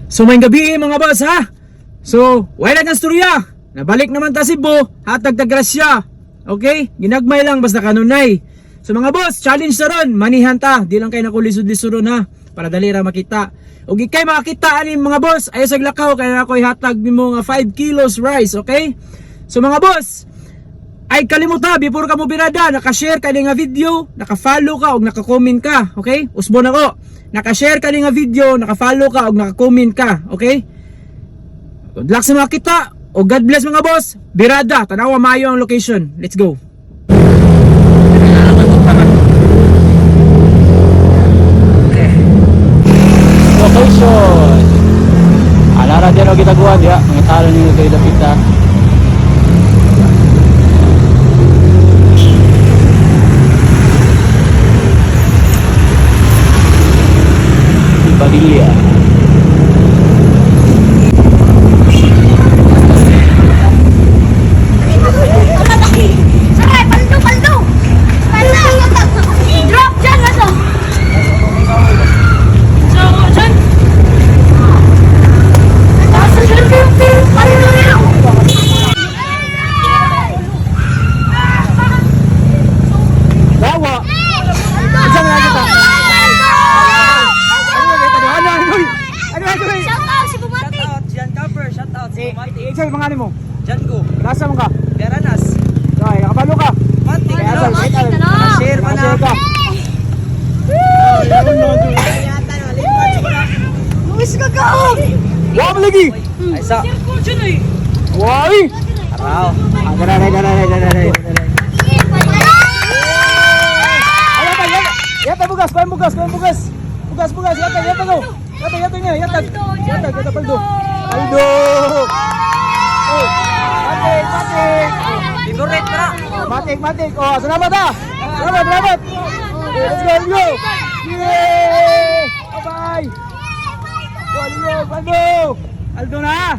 So may gabi mga boss ha. So wala nga storya. Nabalik naman ta Cebu, hatag ta grasya. Okay? Ginagmay lang basta kanunay. So mga boss, challenge na ron, manihan ta. Di lang kayo nakulisod-lisod ron ha. Para dali ra makita. Ug ikay makakita ani mga boss, ayo sa lakaw kaya ako'y hatag nimo nga 5 kilos rice, okay? So mga boss, ay kalimutan before ka mo birada, naka-share ka nga video, naka-follow ka ug naka-comment ka, okay? Usbon ako. Naka-share ka nga video, naka-follow ka ug naka-comment ka, okay? Good luck sa mga kita. O God bless mga boss. Birada, tanawa maayo ang location. Let's go. Location. Alara dyan o gitaguan ya. Mga talo ninyo kayo dapita. Padilla. Isay mga ano mo? Jango. Nasa mo ka? Garanas. Okay, nakapalo ka? Mati. Share pa na. Ka. Luis ka ka. Wow, lagi. Ay sa. Wow. Araw. Ganay. Yata bugas, kuha bugas. Bugas, yata go. Yata paldo. Oh, matik. Favorite pra. Matik. Oh, salamat ha. Salamat. Let's go. Yay! Bye-bye. Go, Aldo na.